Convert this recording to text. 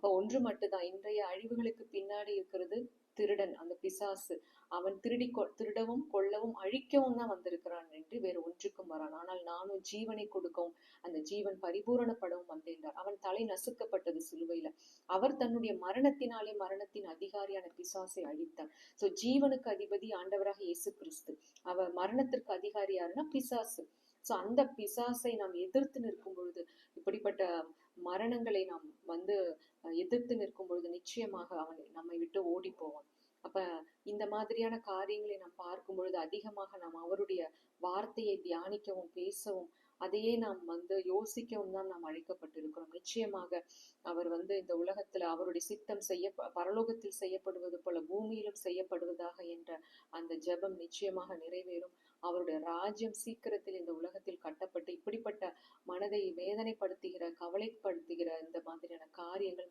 அப்ப ஒன்று மட்டும்தான், இன்றைய அழிவுகளுக்கு பின்னாடி இருக்கிறது திருடன், அந்த பிசாசு. அவன் திருடவும் கொல்லவும் அழிக்கவும் தான் வந்திருக்கிறான் என்று வேறு ஒன்றுக்கும் வரான். ஆனால் நானும் ஜீவனை கொடுக்கவும் அந்த ஜீவன் பரிபூரணப்படவும் வந்தேன்றார். அவன் தலை நசுக்கப்பட்டது சிலுவையில. அவர் தன்னுடைய மரணத்தினாலே மரணத்தின் அதிகாரியான பிசாசை அழித்தார். சோ ஜீவனுக்கு அதிபதி ஆண்டவராக இயேசு கிறிஸ்து. அவர் மரணத்திற்கு அதிகாரி யாருன்னா பிசாசு. சோ அந்த பிசாசை நாம் எதிர்த்து நிற்கும் பொழுது, இப்படிப்பட்ட மரணங்களை நாம் எதிர்த்து நிற்கும் பொழுது நிச்சயமாக அவன் நம்மை விட்டு ஓடி போவான். அப்ப இந்த மாதிரியான காரியங்களை நாம் பார்க்கும் பொழுது அதிகமாக நாம் அவருடைய வார்த்தையை தியானிக்கவும் பேசவும் அதையே நாம் யோசிக்கவும் தான் நாம் அழைக்கப்பட்டிருக்கிறோம். நிச்சயமாக அவர் இந்த உலகத்துல அவருடைய சித்தம் பரலோகத்தில் செய்யப்படுவது போல பூமியிலும் செய்யப்படுவதாக என்ற அந்த ஜெபம் நிச்சயமாக நிறைவேறும். அவருடைய ராஜ்யம் சீக்கிரத்தில் இந்த உலகத்தில் கட்டப்பட்டு இப்படிப்பட்ட மனதை வேதனைப்படுத்துகிற கவலைப்படுத்துகிற இந்த மாதிரியான காரியங்கள்